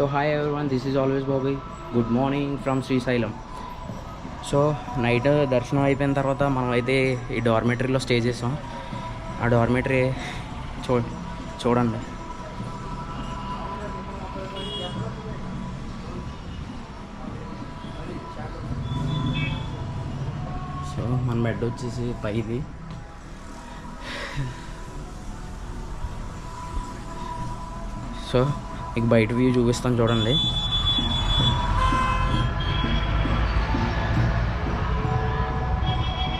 So hi everyone, this is always Bobby. Good morning from Srisailam. So night దర్శనం అయిపోయిన తర్వాత మనం అయితే ఈ డార్మెటరీలో స్టే చేసాం. ఆ డార్మెటరీ చూడండి. సో మన బెడ్ వచ్చేసి పైది. సో మీకు బయట వ్యూ చూపిస్తాను చూడండి.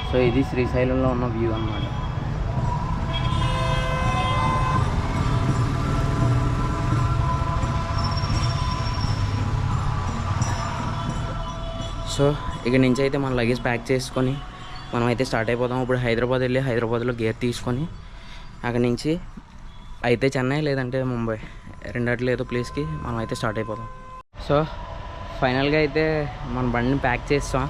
సో ఇది శ్రీశైలంలో ఉన్న వ్యూ అన్నమాట. సో ఇక్కడ నుంచి అయితే మన లగేజ్ ప్యాక్ చేసుకొని మనం అయితే స్టార్ట్ అయిపోతాం. ఇప్పుడు హైదరాబాద్ వెళ్ళి హైదరాబాద్లో గేర్ తీసుకొని అక్కడి నుంచి అయితే చెన్నై లేదంటే ముంబై రెండట్లో ఏదో ప్లేస్కి మనం అయితే స్టార్ట్ అయిపోతాం. సో ఫైనల్గా అయితే మన బండిని ప్యాక్ చేస్తాం.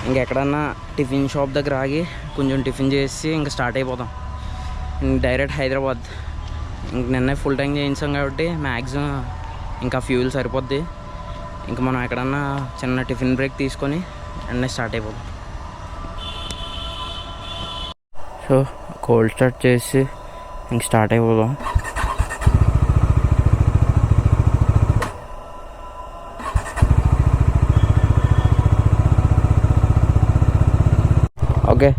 ఇంకెక్కడన్నా టిఫిన్ షాప్ దగ్గర ఆగి కొంచెం టిఫిన్ చేసి ఇంకా స్టార్ట్ అయిపోతాం. డైరెక్ట్ హైదరాబాద్. ఇంక నిన్నే ఫుల్ ట్యాంక్ చేయించాం కాబట్టి మ్యాక్సిమం ఇంకా ఫ్యూల్ సరిపోద్ది. ఇంకా మనం ఎక్కడన్నా చిన్న టిఫిన్ బ్రేక్ తీసుకొని వెంటనే స్టార్ట్ అయిపోతాం. సో కోల్డ్ స్టార్ట్ చేసి ఇంక స్టార్ట్ అయిపోదాం. ఓకే,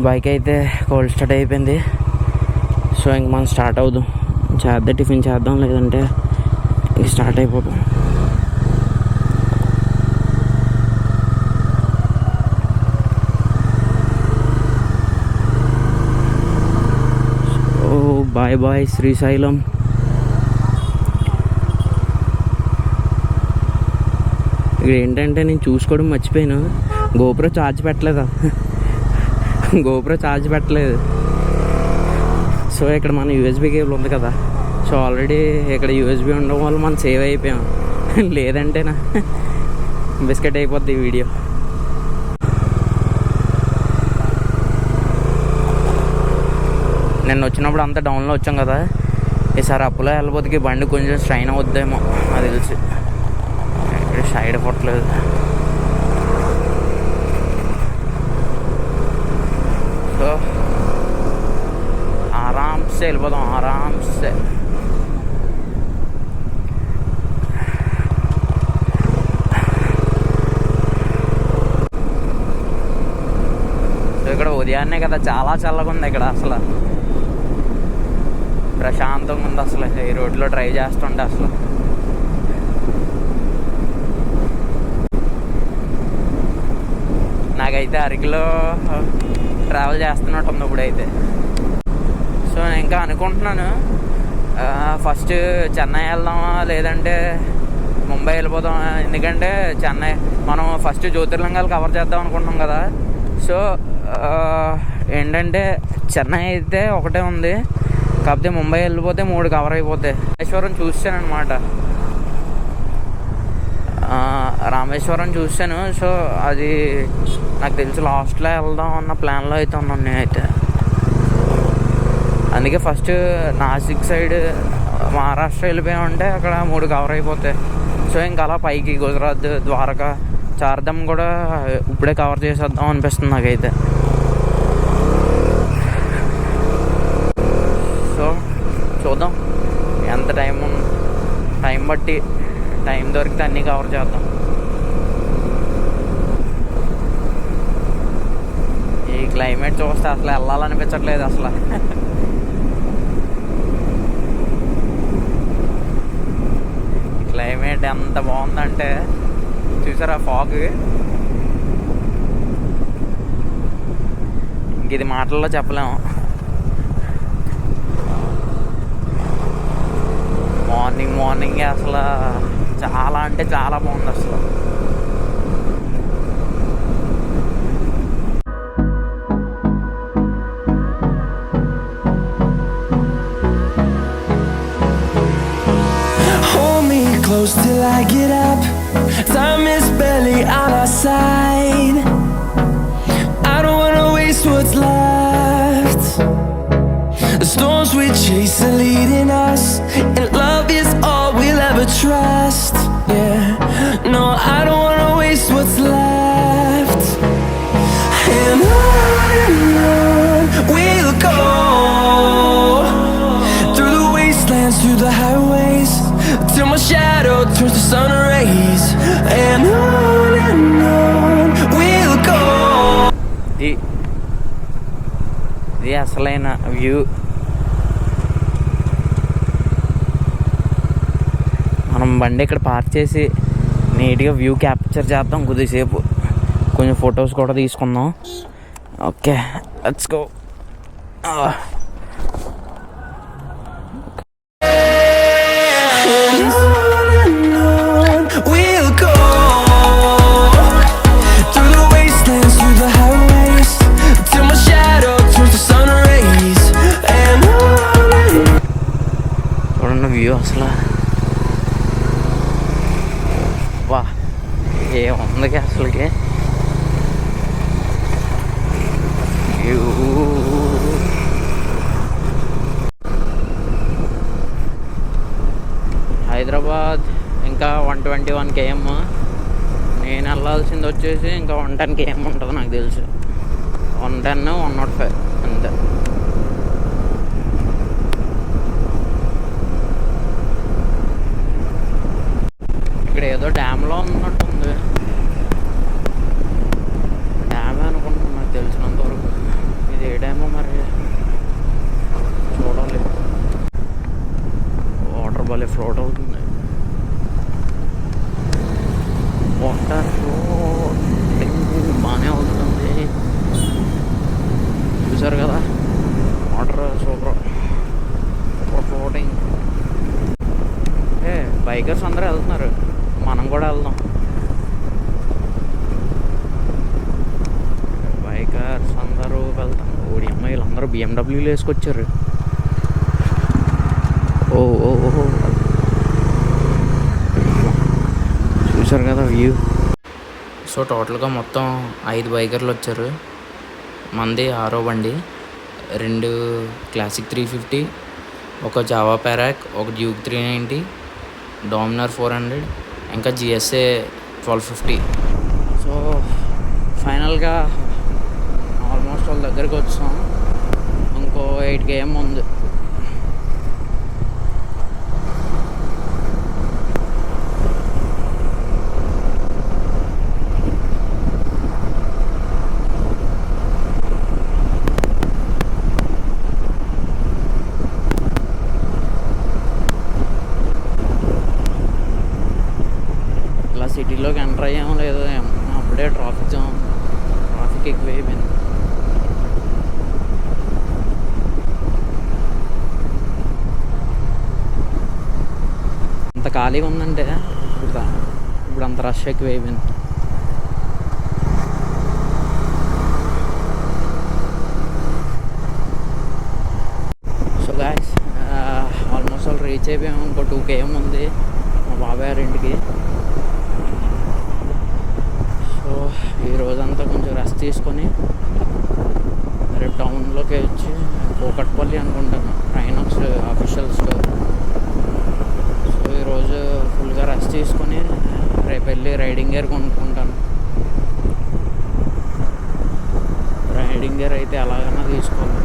బైక్ అయితే కోల్డ్ స్టార్ట్ అయిపోయింది. సో ఇంక మనం స్టార్ట్ అవుదాం. టిఫిన్ చేద్దాం, లేదంటే ఇంక స్టార్ట్ అయిపోతాం. Bye bye Srisailam. ఇక్కడ ఏంటంటే నేను చూసుకోవడం మర్చిపోయాను, గోప్రో ఛార్జ్ పెట్టలేదు. సో ఇక్కడ మన యూఎస్బీ కేబుల్ ఉంది కదా. సో ఆల్రెడీ ఇక్కడ యూఎస్బీ ఉండడం వల్ల మనం సేవ్ అయిపోయాం. లేదంటేనా బిస్కెట్ అయిపోద్ది ఈ వీడియో. నేను వచ్చినప్పుడు అంతా డౌన్లో వచ్చాం కదా. ఈసారి అప్పులో వెళ్ళబోతుకి బండి కొంచెం స్ట్రైన్ అవుద్దేమో నాకు తెలిసి. ఇక్కడ సైడ్ పట్టలేదు. సో ఆరామ్సే వెళ్ళిపోదాం, ఆరామ్సే. సో ఇక్కడ ఉదయాన్నే కదా చాలా చల్లగా ఉంది. ఇక్కడ అసలు ప్రశాంతంగా ఉంది. అసలు ఈ రోడ్లో డ్రైవ్ చేస్తుంటే అసలు నాకైతే అరకిలో ట్రావెల్ చేస్తున్నట్టు ఉంది ఇప్పుడైతే. సో నేను ఇంకా అనుకుంటున్నాను ఫస్ట్ చెన్నై వెళ్దామా లేదంటే ముంబై వెళ్ళిపోదాం. ఎందుకంటే చెన్నై మనం ఫస్ట్ జ్యోతిర్లింగాలు కవర్ చేద్దాం అనుకుంటున్నాం కదా. సో ఏంటంటే చెన్నై అయితే ఒకటే ఉంది, కాకపోతే ముంబై వెళ్ళిపోతే 3 కవర్ అయిపోతాయి. రామేశ్వరం చూశానమాట, రామేశ్వరం చూశాను. సో అది నాకు తెలిసి లాస్ట్లో వెళ్దాం అన్న ప్లాన్లో అయితే ఉన్నాను నేనైతే. అందుకే ఫస్ట్ నాసిక్ సైడ్ మహారాష్ట్ర వెళ్ళిపోయామంటే అక్కడ 3 కవర్ అయిపోతాయి. సో ఇంకా అలా పైకి గుజరాత్, ద్వారకా, చార్ధామ్ కూడా ఇప్పుడే కవర్ చేసేద్దాం అనిపిస్తుంది నాకైతే. సో చూద్దాం ఎంత టైం బట్టి టైం దొరికితే అన్నీ కవర్ చేద్దాం. ఈ క్లైమేట్ చూస్తే అసలు వెళ్ళాలనిపించట్లేదు అసలు. క్లైమేట్ ఎంత బాగుందంటే చూసారా, ఫాగ్. ఇంక ఇది మాటల్లో చెప్పలేము. మార్నింగ్ అసలు చాలా అంటే చాలా బాగుంది అసలు. Hold me close till I get up. Time is barely on our side. I don't wanna waste what's left. storms we chase are leading us, and love is all we'll ever trust. Yeah, no, I don't wanna waste what's left. And on we'll go, through the wastelands, through the highways, till my shadow turns to sun rays. And on we'll go. ఇది అసలైన view. మనం బండి ఇక్కడ park చేసి నీట్గా view capture చేద్దాం కొద్దిసేపు, కొంచెం ఫొటోస్ కూడా తీసుకుందాం. Okay, let's go. We'll go through the wastelands, through the highways, till my shadow turns to sun rays. And చూడండి వ్యూ అసలు వా ఏముంది అసలుకి వ్యూ. హైదరాబాద్ ఇంకా 121 km. నేను వెళ్ళాల్సింది వచ్చేసి ఇంకా 110 km ఉంటుంది నాకు తెలుసు. 110, 105 అంతే. ఇక్కడ ఏదో డ్యామ్లో ఉన్నట్టుంది. డ్యామే అనుకుంటున్నాను నాకు తెలిసినంత వరకు. ఇది ఏ డ్యామో మరి చూడాలి. వాటర్ భలే ఫ్లోట్ అవుతుంది. వాటర్ బాగానే అవుతుంది, చూసారు కదా. Water super floating. బైకర్స్ అందరూ వెళ్తున్నారు, మనం కూడా వెళ్దాం. బైకర్స్ అందరూ వెళ్తాం. ఓడి అమ్మాయిలు అందరూ బిఎండబ్ల్యూలు వేసుకొచ్చారు. ఓ ఓ ఓ చూసారు కదా వ్యూ. సో టోటల్గా మొత్తం 5 బైకర్లు వచ్చారు. మంది 6వ బండి, 2 క్లాసిక్ 350, ఒక జావా పెరాక్, ఒక డ్యూక్ 390, డామినర్ 400, ఇంకా జిఎస్ఏ 1250. సో ఫైనల్గా ఆల్మోస్ట్ వాళ్ళ దగ్గరికి వచ్చాం. ఇంకో 8 km ఉంది. సిటీలోకి ఎంటర్ అయ్యామో లేదో అప్పుడే ట్రాఫిక్ ఎక్కువైపోయింది. అంత ఖాళీగా ఉందంటే ఇప్పుడు అంత రష్ ఎక్కువైపోయింది. సో గాయ్స్ ఆల్మోస్ట్ వాళ్ళు రీచ్ అయిపోయాము. ఇంకో 2 km ఉంది మా బాబాయ్ గారి ఇంటికి. సో ఈ రోజంతా కొంచెం రెస్ట్ తీసుకొని రేపు టౌన్లోకి వచ్చి కూకట్పల్లి అనుకుంటాను రైనాక్స్ ఆఫీషియల్ స్టోర్. సో ఈరోజు ఫుల్గా రెస్ట్ తీసుకొని రేపు వెళ్ళి రైడింగ్ గేర్ కొనుక్కుంటాను. రైడింగ్ గేర్ అయితే ఎలాగైనా తీసుకోవాలి.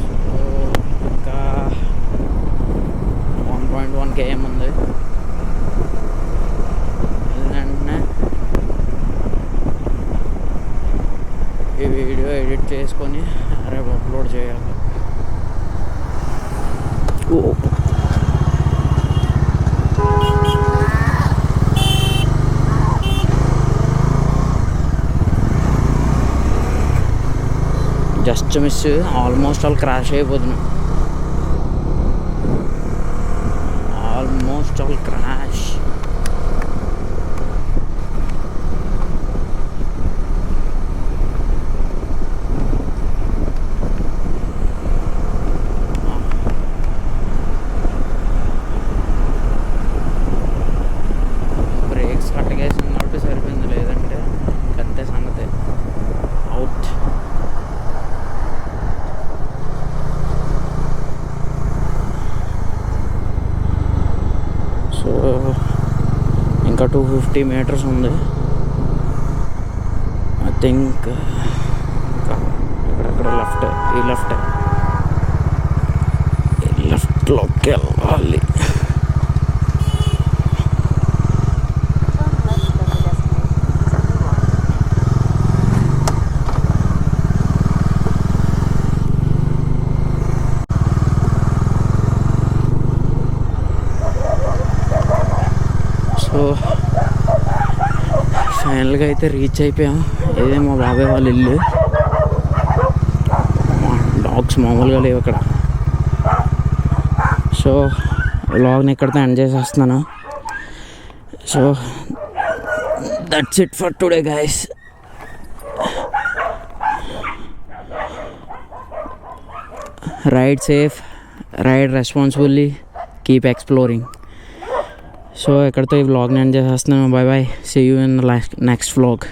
సో ఇంకా 1.1 km ఉంది. ఈ వీడియో ఎడిట్ చేసుకొని రేపు అప్లోడ్ చేయాలి. Just miss, almost all crash అయిపోతున్నాం. Almost all crash. 250 meters ఉంది. ఐ థింక్ ఇక్కడ లెఫ్ట్, ఈ లెఫ్ట్లోకి వెళ్ళాలి. సో ఫైనల్గా అయితే రీచ్ అయిపోయాం. ఇదే మా బాబాయ్ వాళ్ళ ఇల్లు. డాగ్స్ మామూలుగా లేవు ఇక్కడ. సో వ్లాగ్ని ఇక్కడితో ఎండ్ చేసేస్తున్నాను. So that's it for today guys. Ride safe, ride responsibly, keep exploring. So ఇక్కడితో ఈ వ్లాగ్ని ఎండ్ చేసేస్తున్నాను. Bye bye, see you in next vlog.